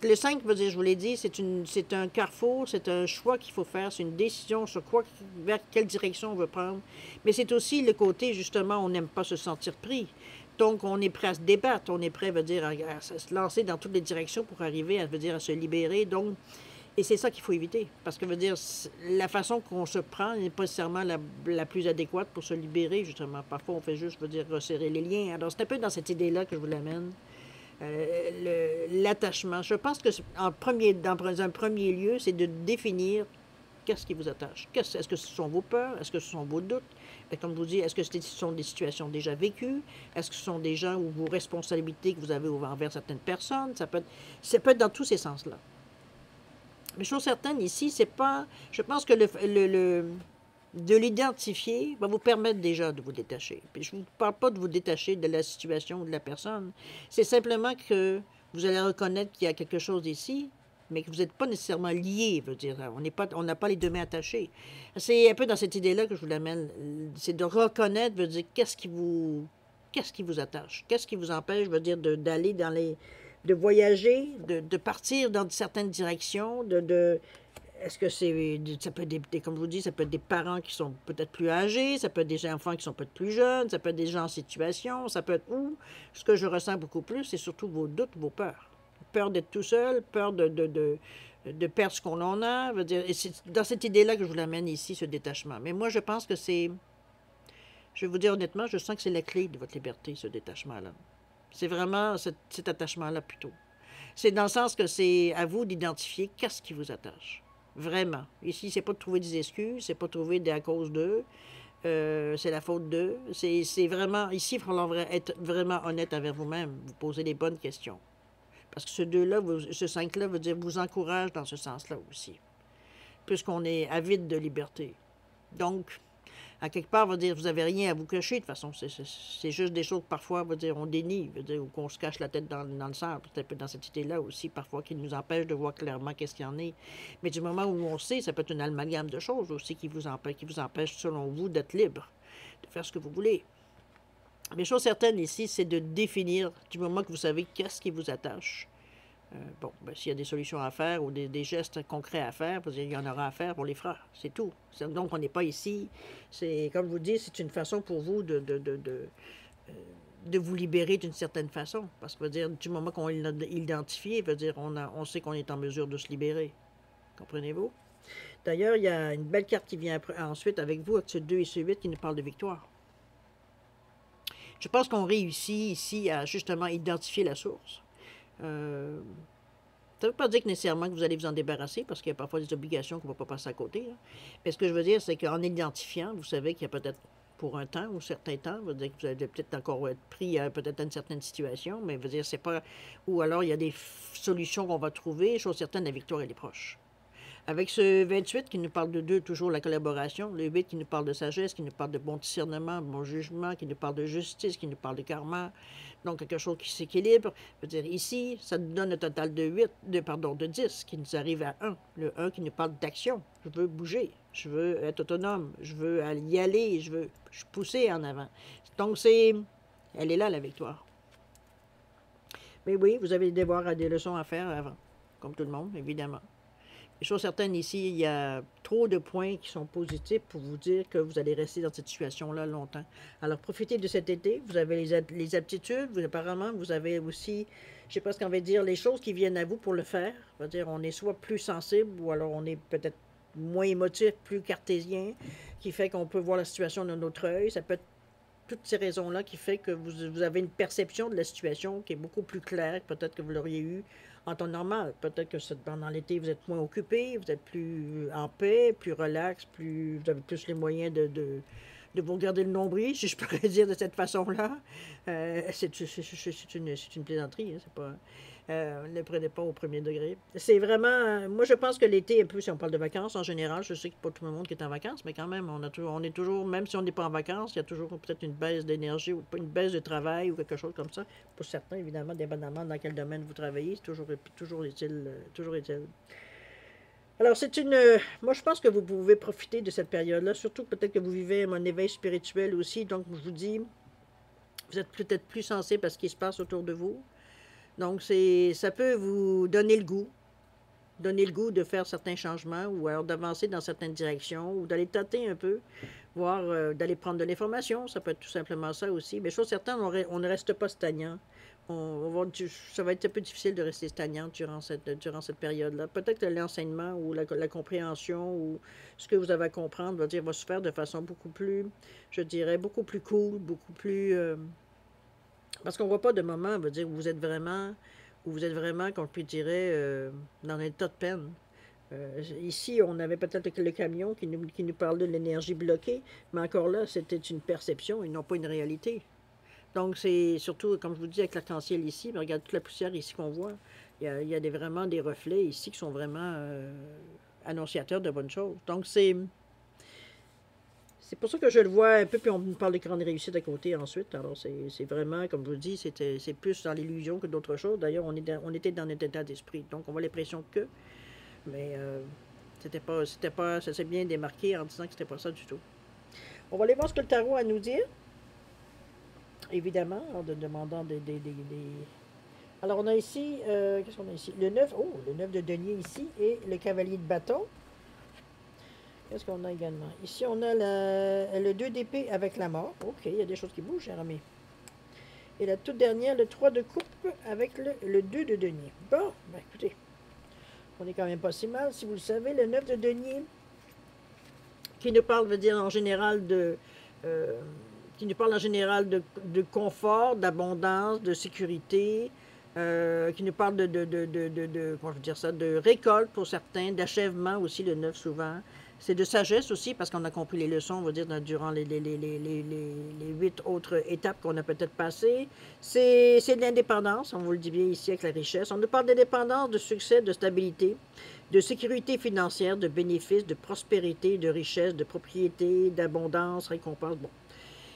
le 5 veut dire, je vous l'ai dit, c'est un carrefour, c'est un choix qu'il faut faire, c'est une décision sur quoi, vers quelle direction on veut prendre. Mais c'est aussi le côté, justement, on n'aime pas se sentir pris. Donc, on est prêt à se débattre, on est prêt, veut dire, à se lancer dans toutes les directions pour arriver, veut dire, à se libérer. Donc, et c'est ça qu'il faut éviter. Parce que, veut dire, la façon qu'on se prend n'est pas nécessairement la plus adéquate pour se libérer, justement. Parfois, on fait juste, veut dire, resserrer les liens. Alors, c'est un peu dans cette idée-là que je vous l'amène. L'attachement. Je pense que, dans un premier lieu, c'est de définir qu'est-ce qui vous attache. Est-ce que ce sont vos peurs? Est-ce que ce sont vos doutes? Et comme je vous dis, est-ce que ce sont des situations déjà vécues? Est-ce que ce sont des gens ou vos responsabilités que vous avez envers certaines personnes? Ça peut être dans tous ces sens-là. Mais chose certaine, ici, c'est pas... Je pense que de l'identifier va vous permettre déjà de vous détacher. Puis je ne vous parle pas de vous détacher de la situation ou de la personne. C'est simplement que vous allez reconnaître qu'il y a quelque chose ici, mais que vous n'êtes pas nécessairement lié, veut dire. On n'a pas les deux mains attachées. C'est un peu dans cette idée-là que je vous l'amène. C'est de reconnaître, veut dire, qu'est-ce qui vous attache? Qu'est-ce qui vous empêche, veut dire, d'aller dans les... de voyager, de partir dans certaines directions, est-ce que ça peut être comme je vous dis, ça peut être des parents qui sont peut-être plus âgés, ça peut être des enfants qui sont peut-être plus jeunes, ça peut être des gens en situation, ça peut être où. Ce que je ressens beaucoup plus, c'est surtout vos doutes, vos peurs. Peur d'être tout seul, peur de perdre ce qu'on en a. Veut dire, et c'est dans cette idée-là que je vous l'amène ici, ce détachement. Mais moi, je pense que c'est... Je vais vous dire honnêtement, je sens que c'est la clé de votre liberté, ce détachement-là. C'est vraiment cet attachement-là plutôt. C'est dans le sens que c'est à vous d'identifier qu'est-ce qui vous attache. Vraiment. Ici, c'est pas de trouver des excuses, c'est pas de trouver des à cause d'eux, c'est la faute d'eux. C'est vraiment, ici, il va falloir être vraiment honnête avec vous-même, vous poser les bonnes questions. Parce que ce 2-là, ce 5-là veut dire vous encourage dans ce sens-là aussi, puisqu'on est avide de liberté. Donc, à quelque part, va dire, vous n'avez rien à vous cacher, de toute façon. C'est juste des choses que parfois, va dire, on dénie, veut dire, ou qu'on se cache la tête dans le sang. Peut-être un peu dans cette idée-là aussi, parfois, qui nous empêche de voir clairement qu'est-ce qu'il y en est. Mais du moment où on sait, ça peut être une amalgame de choses aussi qui vous empêche, selon vous, d'être libre, de faire ce que vous voulez. Mais chose certaine ici, c'est de définir, du moment que vous savez qu'est-ce qui vous attache. Bon, ben, s'il y a des solutions à faire ou des gestes concrets à faire, il y en aura à faire, on les fera. C'est tout. Donc, on n'est pas ici. C'est, comme je vous dis, c'est une façon pour vous de vous libérer d'une certaine façon. Parce que, veut dire, du moment qu'on l'a identifié, veut dire, on sait qu'on est en mesure de se libérer. Comprenez-vous? D'ailleurs, il y a une belle carte qui vient ensuite avec vous, avec ce 2 et ce 8, qui nous parle de victoire. Je pense qu'on réussit ici à justement identifier la source. Ça ne veut pas dire que nécessairement que vous allez vous en débarrasser, parce qu'il y a parfois des obligations qu'on ne va pas passer à côté. Là. Mais ce que je veux dire, c'est qu'en identifiant, vous savez qu'il y a peut-être pour un temps ou certains temps, veut dire que vous allez peut-être encore être pris peut-être à une certaine situation, mais veut dire c'est pas... Ou alors il y a des solutions qu'on va trouver, chose certaine, la victoire elle est proche. Avec ce 28 qui nous parle de 2, toujours la collaboration, le 8 qui nous parle de sagesse, qui nous parle de bon discernement, bon jugement, qui nous parle de justice, qui nous parle de karma, donc quelque chose qui s'équilibre. Je veux dire, ici, ça nous donne un total de 10, qui nous arrive à 1. Le 1 qui nous parle d'action. Je veux bouger, je veux être autonome, je veux y aller, je veux pousser en avant. Donc, elle est là, la victoire. Mais oui, vous avez des devoirs, des leçons à faire avant, comme tout le monde, évidemment. Chose certaine, ici, il y a trop de points qui sont positifs pour vous dire que vous allez rester dans cette situation-là longtemps. Alors, profitez de cet été. Vous avez les aptitudes. Apparemment, vous avez aussi, je ne sais pas ce qu'on va dire, les choses qui viennent à vous pour le faire. On va dire, on est soit plus sensible ou alors on est peut-être moins émotif, plus cartésien, qui fait qu'on peut voir la situation de notre œil. Ça peut être toutes ces raisons-là qui fait que vous avez une perception de la situation qui est beaucoup plus claire peut-être que vous l'auriez eu en temps normal. Peut-être que pendant l'été, vous êtes moins occupé, vous êtes plus en paix, plus relax, vous avez plus les moyens de vous regarder le nombril, si je pourrais dire de cette façon-là. C'est une plaisanterie, hein, c'est pas... ne le prenez pas au premier degré. C'est vraiment... moi, je pense que l'été, un peu, si on parle de vacances, en général, je sais que pas tout le monde qui est en vacances, mais quand même, on est toujours, même si on n'est pas en vacances, il y a toujours peut-être une baisse d'énergie ou une baisse de travail ou quelque chose comme ça. Pour certains, évidemment, dépendamment dans quel domaine vous travaillez, c'est toujours utile. Alors, moi, je pense que vous pouvez profiter de cette période-là, surtout peut-être que vous vivez un éveil spirituel aussi. Donc, je vous dis, vous êtes peut-être plus sensible à ce qui se passe autour de vous. Donc, ça peut vous donner le goût de faire certains changements ou alors d'avancer dans certaines directions ou d'aller tâter un peu, voire d'aller prendre de l'information. Ça peut être tout simplement ça aussi. Mais chose certaine, on ne reste pas stagnant. Ça va être un peu difficile de rester stagnant durant cette période-là. Peut-être que l'enseignement ou la compréhension ou ce que vous avez à comprendre va se faire de façon beaucoup plus, je dirais, beaucoup plus cool, beaucoup plus... parce qu'on ne voit pas de moment, où vous êtes vraiment, comme je dirais, dans un tas de peine. Ici, on avait peut-être le camion qui nous parlait de l'énergie bloquée, mais encore là, c'était une perception et non pas une réalité. Donc, c'est surtout, comme je vous dis, avec l'arc-en-ciel ici, mais regarde toute la poussière ici qu'on voit. Il y a vraiment des reflets ici qui sont vraiment annonciateurs de bonnes choses. Donc, c'est pour ça que je le vois un peu, puis on me parle de grande réussite à côté ensuite. Alors, c'est vraiment, comme je vous dis, c'est plus dans l'illusion que d'autres choses. D'ailleurs, on était dans notre état d'esprit. Donc, on a l'impression que, mais ça s'est bien démarqué en disant que c'était pas ça du tout. On va aller voir ce que le tarot a à nous dire. Évidemment, en demandant Alors, on a ici, qu'est-ce qu'on a ici? Le 9 de denier ici et le cavalier de bâton. Qu'est-ce qu'on a également? Ici, on a le 2 d'épée avec la mort. OK, il y a des choses qui bougent, cher ami. Et la toute dernière, le 3 de coupe avec le 2 de denier. Bon, ben écoutez, on est quand même pas si mal. Si vous le savez, le 9 de denier, qui nous parle, veut dire en général qui nous parle en général de confort, d'abondance, de sécurité, qui nous parle comment je veux dire ça, de récolte pour certains, d'achèvement aussi, le 9 souvent. C'est de sagesse aussi, parce qu'on a compris les leçons, on va dire, durant les 8 autres étapes qu'on a peut-être passées. C'est de l'indépendance, on vous le dit bien ici avec la richesse. On nous parle d'indépendance, de succès, de stabilité, de sécurité financière, de bénéfices, de prospérité, de richesse, de propriété, d'abondance, récompense. Bon.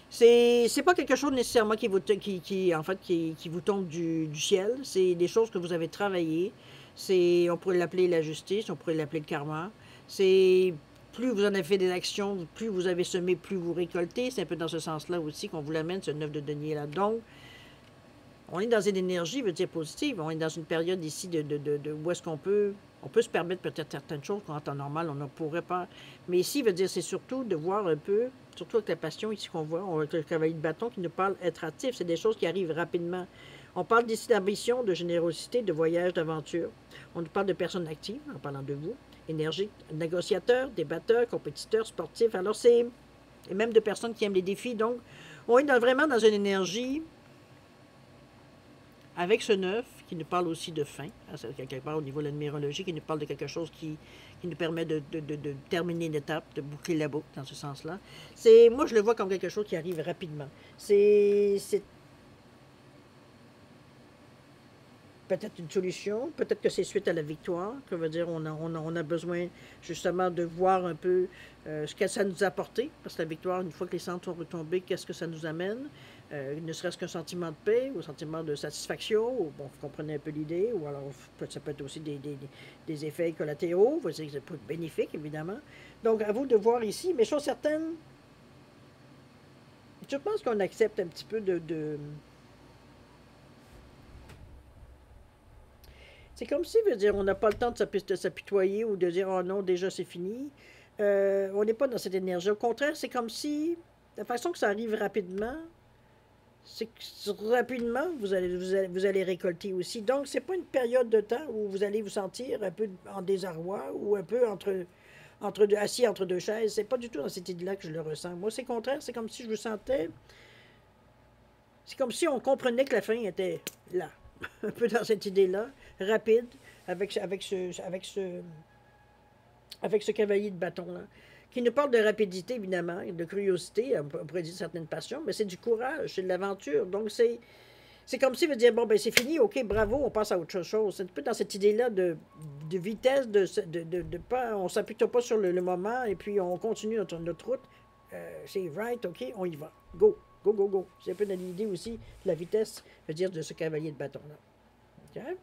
C'est pas quelque chose nécessairement qui vous tombe du ciel. C'est des choses que vous avez travaillées. On pourrait l'appeler la justice, on pourrait l'appeler le karma. C'est plus vous en avez fait des actions, plus vous avez semé, plus vous récoltez. C'est un peu dans ce sens-là aussi qu'on vous l'amène, ce 9 de denier là. Donc, on est dans une énergie, veut dire positive. On est dans une période ici où est-ce on peut se permettre peut-être certaines choses qu'en temps normal, on ne pourrait pas. Mais ici, veut dire, c'est surtout de voir un peu, surtout avec la passion ici qu'on voit, avec le cavalier de bâton qui nous parle être actif. C'est des choses qui arrivent rapidement. On parle d'ici d'ambition, de générosité, de voyage, d'aventure. On nous parle de personnes actives, en parlant de vous, énergiques, négociateurs, débatteurs, compétiteurs, sportifs. Alors, et même de personnes qui aiment les défis. Donc, on est vraiment dans une énergie avec ce 9, qui nous parle aussi de fin, quelque part au niveau de la numérologie, qui nous parle de quelque chose qui nous permet de terminer une étape, de boucler la boucle dans ce sens-là. Moi, je le vois comme quelque chose qui arrive rapidement. C'est peut-être une solution, peut-être que c'est suite à la victoire, que veut dire on a besoin justement de voir un peu ce que ça nous a apporté, parce que la victoire, une fois que les centres sont retombés, qu'est-ce que ça nous amène? Ne serait-ce qu'un sentiment de paix ou un sentiment de satisfaction, ou bon, vous comprenez un peu l'idée, ou alors ça peut être aussi des effets collatéraux, vous savez que c'est bénéfique, évidemment. Donc, à vous de voir ici, mais chose certaine, je pense qu'on accepte un petit peu C'est comme si, veut dire, on n'a pas le temps de s'apitoyer ou de dire, oh non, déjà c'est fini. On n'est pas dans cette énergie. Au contraire, c'est comme si, la façon que ça arrive rapidement, c'est que rapidement, vous allez récolter aussi. Donc, c'est pas une période de temps où vous allez vous sentir un peu en désarroi ou un peu assis entre deux chaises. C'est pas du tout dans cette idée-là que je le ressens. Moi, c'est le contraire. C'est comme si je vous sentais. C'est comme si on comprenait que la fin était là. Un peu dans cette idée-là, rapide, avec ce cavalier de bâton-là, qui nous parle de rapidité, évidemment, de curiosité, on pourrait dire certaines passions, mais c'est du courage, c'est de l'aventure. Donc, c'est comme si veut dire, bon, ben c'est fini, OK, bravo, on passe à autre chose. C'est un peu dans cette idée-là de vitesse, de pas, on ne s'appuie pas sur le moment, et puis on continue notre route. C'est right, OK, on y va. Go, go, go, go. C'est un peu dans l'idée aussi de la vitesse, veut dire, de ce cavalier de bâton-là. OK?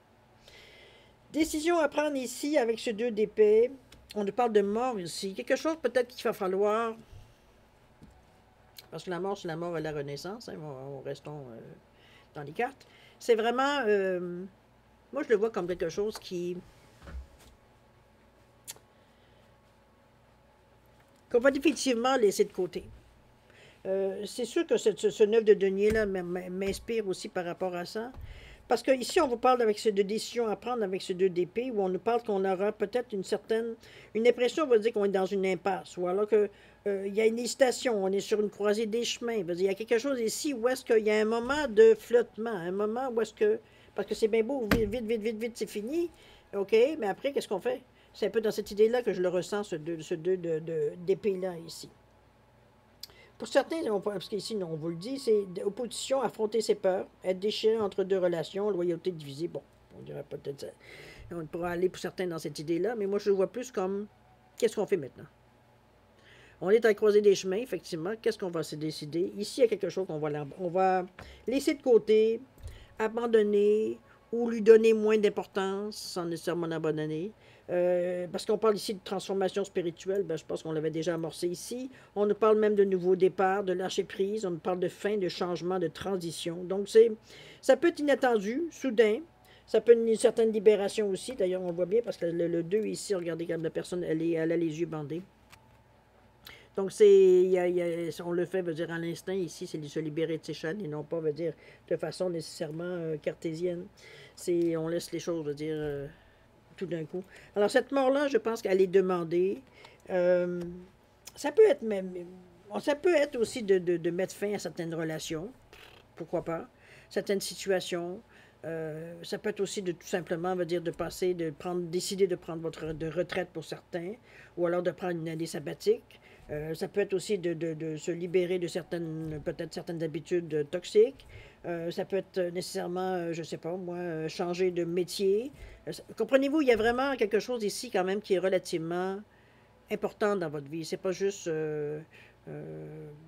Décision à prendre ici avec ce 2 d'épée. On nous parle de mort ici. Quelque chose peut-être qu'il va falloir. Parce que la mort, c'est la mort à la renaissance. Hein, restons dans les cartes. C'est vraiment, moi je le vois comme quelque chose qu'on va définitivement laisser de côté. C'est sûr que ce 9 de denier-là m'inspire aussi par rapport à ça. Parce qu'ici, on vous parle avec ces deux décisions à prendre, avec ces deux d'épée, où on nous parle qu'on aura peut-être une impression, on va dire qu'on est dans une impasse, ou alors que il y a une hésitation, on est sur une croisée des chemins. Il y a quelque chose ici où est-ce qu'il y a un moment de flottement, un moment où est-ce que, parce que c'est bien beau, vite, vite, vite, vite, vite, c'est fini, ok, mais après, qu'est-ce qu'on fait? C'est un peu dans cette idée-là que je le ressens, ce 2 d'épée-là, ici. Pour certains, parce qu'ici, on vous le dit, c'est opposition, affronter ses peurs, être déchiré entre deux relations, loyauté divisée. Bon, on dirait peut-être ça. On pourra aller pour certains dans cette idée-là, mais moi, je le vois plus comme qu'est-ce qu'on fait maintenant? On est à croiser des chemins, effectivement. Qu'est-ce qu'on va se décider? Ici, il y a quelque chose on va laisser de côté, abandonner ou lui donner moins d'importance sans nécessairement abandonner. Parce qu'on parle ici de transformation spirituelle, ben, je pense qu'on l'avait déjà amorcé ici. On nous parle même de nouveau départ, de lâcher prise, on nous parle de fin, de changement, de transition. Donc, ça peut être inattendu, soudain. Ça peut être une certaine libération aussi. D'ailleurs, on le voit bien parce que le 2 ici, regardez comme la personne, elle a les yeux bandés. Donc, on le fait, veut dire, à l'instinct, ici, c'est de se libérer de ses chaînes et non pas, veut dire, de façon nécessairement cartésienne. On laisse les choses, veut dire, tout d'un coup. Alors, cette mort-là, je pense qu'elle est demandée. Euh, ça peut être même, ça peut être aussi de mettre fin à certaines relations, pourquoi pas, certaines situations. Ça peut être aussi de tout simplement, veut dire, décider de prendre de retraite pour certains, ou alors de prendre une année sabbatique. Ça peut être aussi de se libérer de peut-être certaines habitudes toxiques. Ça peut être nécessairement, je ne sais pas, moi, changer de métier. Comprenez-vous, il y a vraiment quelque chose ici quand même qui est relativement important dans votre vie. C'est pas juste,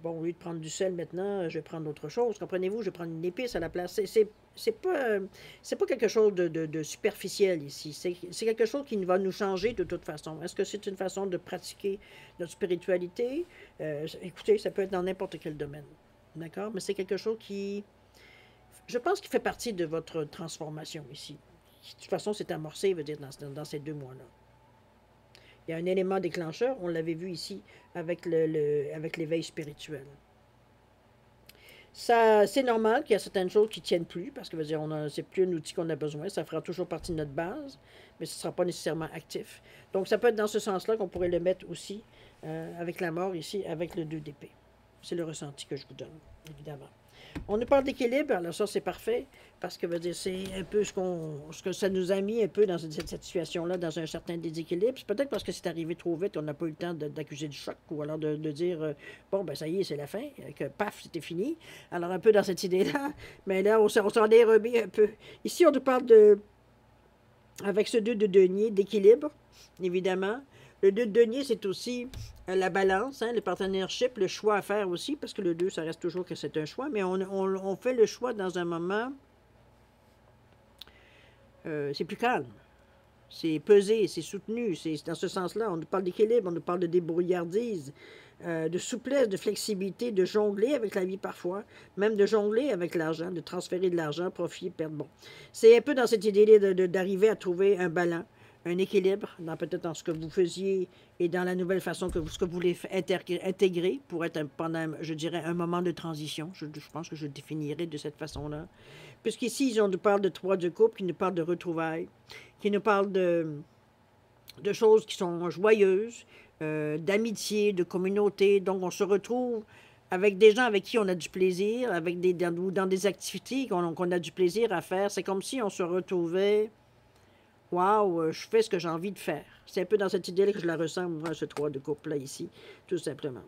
bon, au lieu de prendre du sel maintenant, je vais prendre autre chose. Comprenez-vous, je vais prendre une épice à la place. C'est pas quelque chose de superficiel ici. C'est quelque chose qui va nous changer de toute façon. Est-ce que c'est une façon de pratiquer notre spiritualité? Écoutez, ça peut être dans n'importe quel domaine. D'accord? Mais c'est quelque chose je pense qu'il fait partie de votre transformation ici. De toute façon, c'est amorcé, veut dire, dans ces 2 mois-là. Il y a un élément déclencheur, on l'avait vu ici avec l'éveil spirituel. Ça, c'est normal qu'il y a certaines choses qui ne tiennent plus, parce que c'est plus un outil qu'on a besoin, ça fera toujours partie de notre base, mais ce ne sera pas nécessairement actif. Donc, ça peut être dans ce sens-là qu'on pourrait le mettre aussi, avec la mort ici, avec le 2 d'épée. C'est le ressenti que je vous donne, évidemment. On nous parle d'équilibre, alors ça c'est parfait, parce que c'est un peu ce que ça nous a mis un peu dans cette situation-là, dans un certain déséquilibre. C'est peut-être parce que c'est arrivé trop vite, on n'a pas eu le temps d'accuser du choc, ou alors de dire, bon, ben ça y est, c'est la fin, que paf, c'était fini. Alors un peu dans cette idée-là, mais là, on s'en est remis un peu. Ici, on nous parle avec ce 2 de denier, d'équilibre, évidemment. Le 2 de denier, c'est aussi la balance, hein, le partnership, le choix à faire aussi, parce que le 2, ça reste toujours que c'est un choix, mais on fait le choix dans un moment, c'est plus calme, c'est pesé, c'est soutenu, c'est dans ce sens-là. On nous parle d'équilibre, on nous parle de débrouillardise, de souplesse, de flexibilité, de jongler avec la vie parfois, même de jongler avec l'argent, de transférer de l'argent, profit, perdre. Bon, c'est un peu dans cette idée d'arriver à trouver un ballon, un équilibre, peut-être dans ce que vous faisiez et dans la nouvelle façon ce que vous voulez intégrer pour être pendant, je dirais, un moment de transition. Je pense que je le définirais de cette façon-là. Puisqu'ici, on nous parle de 3 de couple, qui nous parle de retrouvailles, qui nous parle de choses qui sont joyeuses, d'amitié, de communauté. Donc, on se retrouve avec des gens avec qui on a du plaisir, dans des activités qu'on a du plaisir à faire. C'est comme si on se retrouvait. Waouh, je fais ce que j'ai envie de faire. C'est un peu dans cette idée-là que je la ressens, moi, ce 3 de couple-là, ici, tout simplement.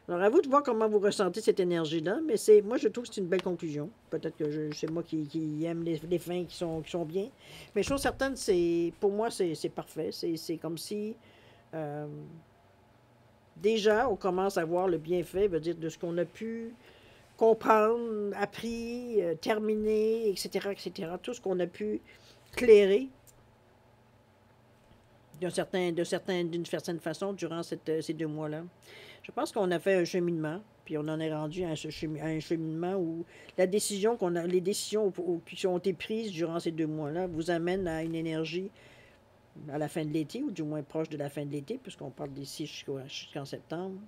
Alors, à vous de voir comment vous ressentez cette énergie-là, mais moi, je trouve que c'est une belle conclusion. Peut-être que c'est moi qui aime les fins qui sont bien. Mais chose certaine, pour moi, c'est parfait. C'est comme si, déjà, on commence à voir le bienfait, veut dire, de ce qu'on a pu comprendre, appris, terminer, etc., etc. Tout ce qu'on a pu clairer d'une certaine façon durant ces 2 mois-là. Je pense qu'on a fait un cheminement, puis on en est rendu à, à un cheminement où la décision qu'on a, les décisions qui ont été prises durant ces 2 mois-là vous amènent à une énergie à la fin de l'été, ou du moins proche de la fin de l'été, puisqu'on parle d'ici jusqu'en septembre.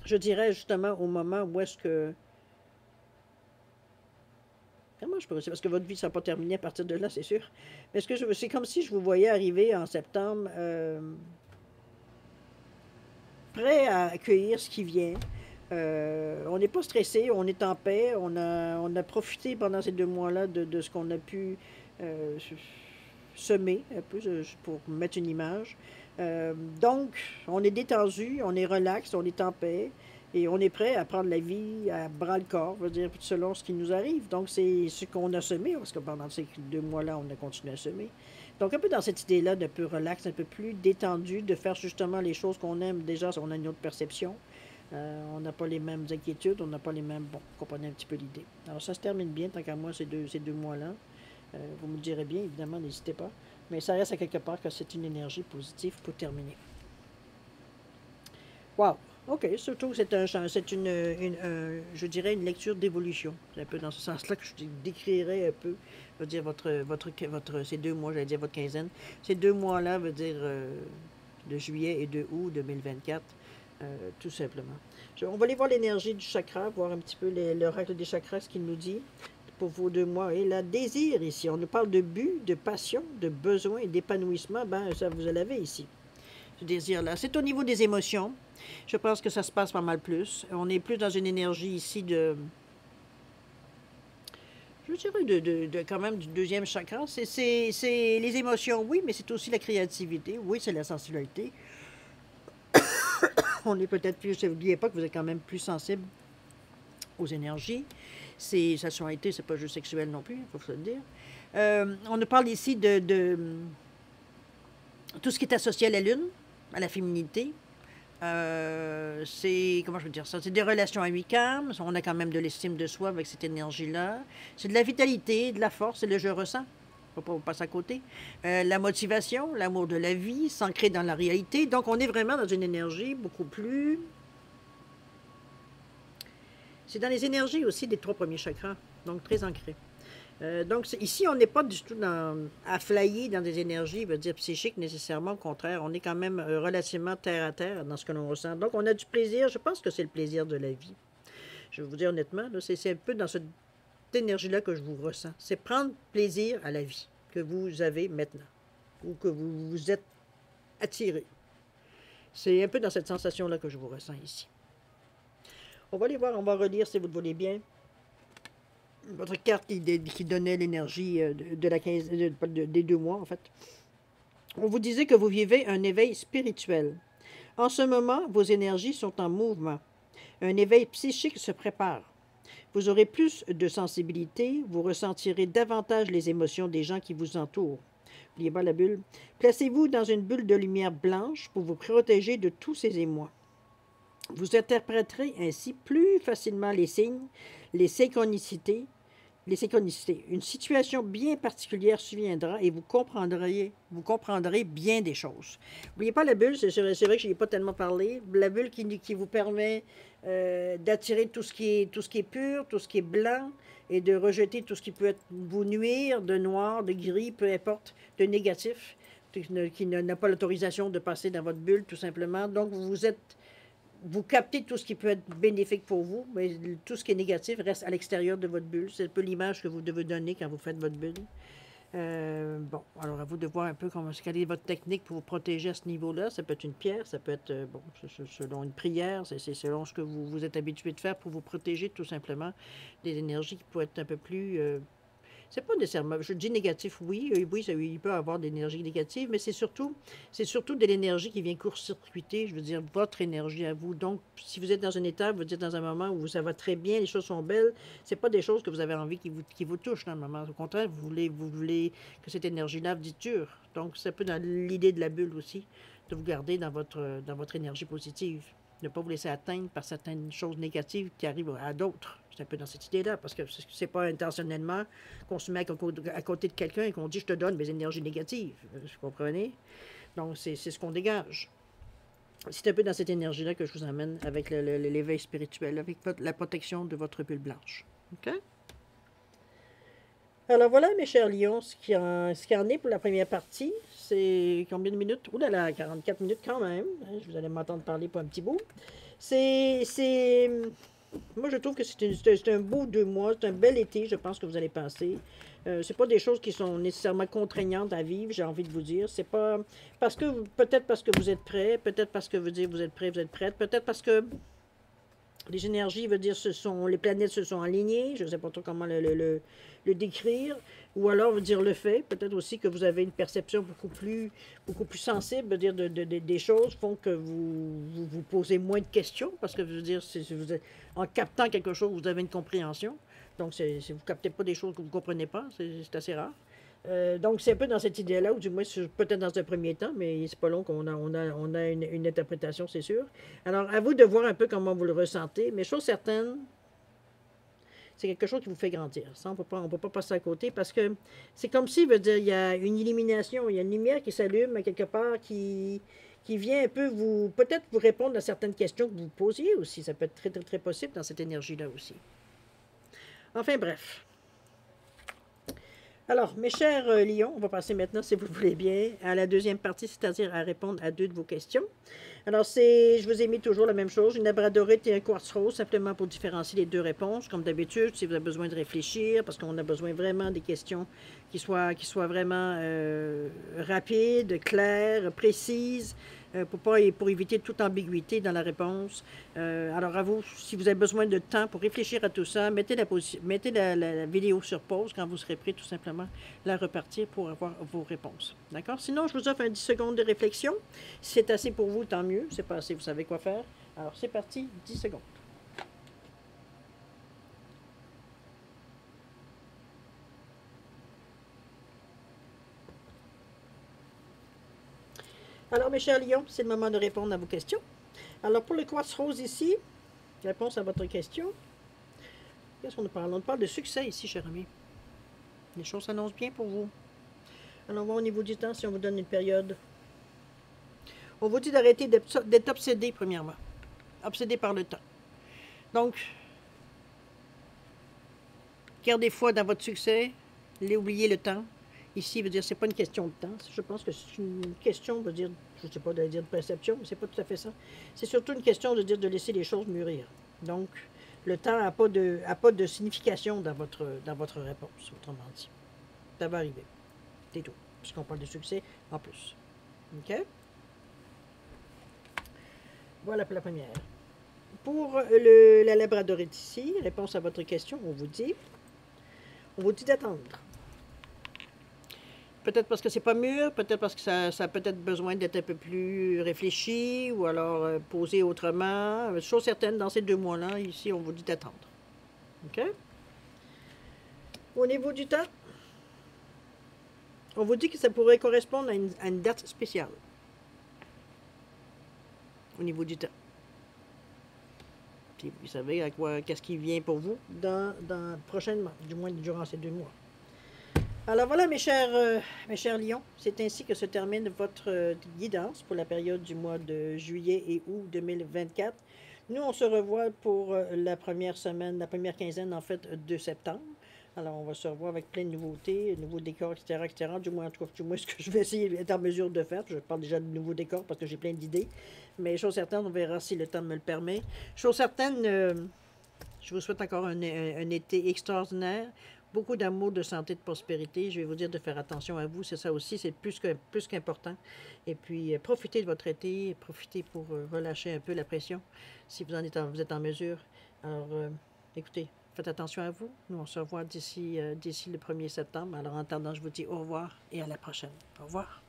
Je dirais justement au moment où est-ce que... Comment je pourrais dire? Parce que votre vie ne sera pas terminée à partir de là, c'est sûr. Mais c'est comme si je vous voyais arriver en septembre, prêt à accueillir ce qui vient. On n'est pas stressé, on est en paix, on a profité pendant ces 2 mois-là de ce qu'on a pu euh, semer, un peu, pour mettre une image. Donc, on est détendu, on est relax, on est en paix, et on est prêt à prendre la vie à bras le corps, je veux dire, selon ce qui nous arrive. Donc, c'est ce qu'on a semé, parce que pendant ces 2 mois-là, on a continué à semer. Donc, un peu dans cette idée-là d'un peu relax, un peu plus détendu, de faire justement les choses qu'on aime. Déjà, on a une autre perception. On n'a pas les mêmes inquiétudes, on n'a pas les mêmes... Bon, vous comprenez un petit peu l'idée. Alors, ça se termine bien, tant qu'à moi, ces 2 mois-là. Vous me direz bien, évidemment, n'hésitez pas. Mais ça reste à quelque part que c'est une énergie positive pour terminer. Wow! OK, surtout c'est je dirais une lecture d'évolution. C'est un peu dans ce sens-là que je décrirais un peu, je veux dire, ces 2 mois, j'allais dire votre quinzaine. Ces 2 mois-là veut dire de juillet et de août 2024, tout simplement. On va aller voir l'énergie du chakra, voir un petit peu l'oracle des chakras, ce qu'il nous dit pour vos 2 mois. Et la désir ici, on nous parle de but, de passion, de besoin et d'épanouissement. Ben, ça, vous l'avez ici, ce désir-là. C'est au niveau des émotions. Je pense que ça se passe pas mal plus. On est plus dans une énergie ici je dirais quand même du deuxième chakra. C'est les émotions, oui, mais c'est aussi la créativité. Oui, c'est la sensualité. On est peut-être plus, n'oubliez pas que vous êtes quand même plus sensible aux énergies. Sa sensualité, c'est pas juste sexuel non plus, il faut se le dire. On nous parle ici de tout ce qui est associé à la lune, à la féminité. Comment je veux dire ça? C'est des relations amicales. On a quand même de l'estime de soi avec cette énergie-là. C'est de la vitalité, de la force, c'est le je ressens. Faut pas vous passer à côté. La motivation, l'amour de la vie, s'ancrer dans la réalité. Donc, on est vraiment dans une énergie beaucoup plus... C'est dans les énergies aussi des 3 premiers chakras, donc très ancré. Donc, ici, on n'est pas du tout à flyer dans des énergies, veut dire psychiques nécessairement, au contraire. On est quand même relativement terre à terre dans ce que l'on ressent. Donc, on a du plaisir. Je pense que c'est le plaisir de la vie. Je vais vous dire honnêtement, c'est un peu dans cette énergie-là que je vous ressens. C'est prendre plaisir à la vie que vous avez maintenant, ou que vous vous êtes attiré. C'est un peu dans cette sensation-là que je vous ressens ici. On va aller voir, on va relire si vous le voulez bien. Votre carte qui donnait l'énergie des 2 mois, en fait. On vous disait que vous vivez un éveil spirituel. En ce moment, vos énergies sont en mouvement. Un éveil psychique se prépare. Vous aurez plus de sensibilité, vous ressentirez davantage les émotions des gens qui vous entourent. N'oubliez pas la bulle. Placez-vous dans une bulle de lumière blanche pour vous protéger de tous ces émois. Vous interpréterez ainsi plus facilement les signes, les synchronicités. Une situation bien particulière surviendra et vous comprendrez bien des choses. N'oubliez pas la bulle, c'est vrai que je n'y ai pas tellement parlé. La bulle qui vous permet d'attirer tout ce qui est pur, tout ce qui est blanc, et de rejeter tout ce qui peut vous nuire, de noir, de gris, peu importe, de négatif, qui n'a pas l'autorisation de passer dans votre bulle, tout simplement. Donc, vous captez tout ce qui peut être bénéfique pour vous, mais tout ce qui est négatif reste à l'extérieur de votre bulle. C'est un peu l'image que vous devez donner quand vous faites votre bulle. Bon, alors à vous de voir un peu quelle est votre technique pour vous protéger à ce niveau-là. Ça peut être une pierre, ça peut être, bon, selon une prière, c'est selon ce que vous êtes habitué de faire pour vous protéger tout simplement des énergies qui peuvent être un peu plus... c'est pas nécessairement, je dis négatif, oui, oui, il peut y avoir de l'énergie négative, mais c'est surtout de l'énergie qui vient court-circuiter, je veux dire, votre énergie à vous. Donc, si vous êtes dans un état, vous êtes dans un moment où ça va très bien, les choses sont belles, c'est pas des choses que vous avez envie qui vous touchent dans le moment. Au contraire, vous voulez que cette énergie-là vous dure. Donc, c'est un peu dans l'idée de la bulle aussi, de vous garder dans votre énergie positive. Ne pas vous laisser atteindre par certaines choses négatives qui arrivent à d'autres. C'est un peu dans cette idée-là, parce que c'est pas intentionnellement qu'on se met à côté de quelqu'un et qu'on dit « je te donne mes énergies négatives ». Vous comprenez? Donc, c'est ce qu'on dégage. C'est un peu dans cette énergie-là que je vous emmène avec l'éveil spirituel, avec la protection de votre bulle blanche. OK? Alors voilà, mes chers lions, ce qui en est pour la première partie. C'est combien de minutes? Ouh là là, 44 minutes quand même. Vous allez m'entendre parler pour un petit bout. C'est... Moi, je trouve que c'est un beau 2 mois. C'est un bel été, je pense que vous allez passer. C'est pas des choses qui sont nécessairement contraignantes à vivre, j'ai envie de vous dire. C'est pas... Peut-être parce que vous êtes prêt, peut-être parce que vous êtes prêt, vous êtes prête, peut-être parce que les énergies, veut dire, les planètes se sont alignées, je ne sais pas trop comment le décrire, ou alors veut dire le fait, peut-être aussi que vous avez une perception beaucoup plus sensible, veut dire des choses font que vous posez moins de questions, parce que veut dire, en captant quelque chose, vous avez une compréhension. Donc, si vous ne captez pas des choses que vous ne comprenez pas, c'est assez rare. Donc, c'est un peu dans cette idée-là, ou du moins, peut-être dans un premier temps, mais c'est pas long qu'on a une interprétation, c'est sûr. Alors, à vous de voir un peu comment vous le ressentez, mais chose certaine, c'est quelque chose qui vous fait grandir. Ça, on ne peut pas passer à côté parce que c'est comme si, veut dire, il y a une illumination, il y a une lumière qui s'allume à quelque part qui vient un peu peut-être vous répondre à certaines questions que vous posiez aussi. Ça peut être très, très, très possible dans cette énergie-là aussi. Enfin, bref. Alors, mes chers lions, on va passer maintenant, si vous le voulez bien, à la deuxième partie, c'est-à-dire à répondre à 2 de vos questions. Alors, je vous ai mis toujours la même chose, une labradorite et un quartz rose, simplement pour différencier les 2 réponses. Comme d'habitude, si vous avez besoin de réfléchir, parce qu'on a besoin vraiment des questions qui soient vraiment rapides, claires, précises, pour éviter toute ambiguïté dans la réponse. Alors, à vous, si vous avez besoin de temps pour réfléchir à tout ça, mettez la vidéo sur pause quand vous serez prêt, tout simplement, la repartir pour avoir vos réponses. D'accord? Sinon, je vous offre un 10 secondes de réflexion. Si c'est assez pour vous, tant mieux. C'est pas assez, vous savez quoi faire. Alors, c'est parti, 10 secondes. Alors, mes chers lions, c'est le moment de répondre à vos questions. Alors, pour le quartz rose ici, réponse à votre question. Qu'est-ce qu'on parle? On parle de succès ici, cher ami. Les choses s'annoncent bien pour vous. Alors, on va au niveau du temps, si on vous donne une période. On vous dit d'arrêter d'être obsédé, premièrement. Obsédé par le temps. Donc, gardez foi dans votre succès. Oubliez le temps. Ici, veut dire, c'est pas une question de temps. Je pense que c'est une question, veut dire, je ne sais pas de dire de perception, mais c'est pas tout à fait ça. C'est surtout une question de dire de laisser les choses mûrir. Donc, le temps n'a pas de signification dans votre réponse, autrement dit. Ça va arriver. C'est tout. Puisqu'on parle de succès en plus. OK? Voilà pour la première. Pour la labradorite ici, réponse à votre question, on vous dit d'attendre. Peut-être parce que c'est pas mûr, peut-être parce que ça a peut-être besoin d'être un peu plus réfléchi, ou alors posé autrement. Chose certaine, dans ces 2 mois-là, ici, on vous dit d'attendre. OK? Au niveau du temps, on vous dit que ça pourrait correspondre à une date spéciale. Au niveau du temps. Puis vous savez qu'est-ce qui vient pour vous prochainement, du moins durant ces 2 mois. Alors voilà, mes chers lions, c'est ainsi que se termine votre guidance pour la période du mois de juillet et août 2024. Nous, on se revoit pour la première quinzaine, en fait, de septembre. Alors, on va se revoir avec plein de nouveautés, nouveaux décors, etc., etc. Du moins, en tout cas, ce que je vais essayer d'être en mesure de faire. Je parle déjà de nouveaux décors parce que j'ai plein d'idées. Mais chose certaine, on verra si le temps me le permet. Chose certaine, je vous souhaite encore un été extraordinaire. Beaucoup d'amour, de santé, de prospérité. Je vais vous dire de faire attention à vous. C'est ça aussi, c'est plus qu'important. Et puis, profitez de votre été. Profitez pour relâcher un peu la pression si vous êtes en mesure. Alors, écoutez, faites attention à vous. Nous, on se revoit d'ici le 1er septembre. Alors, en attendant, je vous dis au revoir et à la prochaine. Au revoir.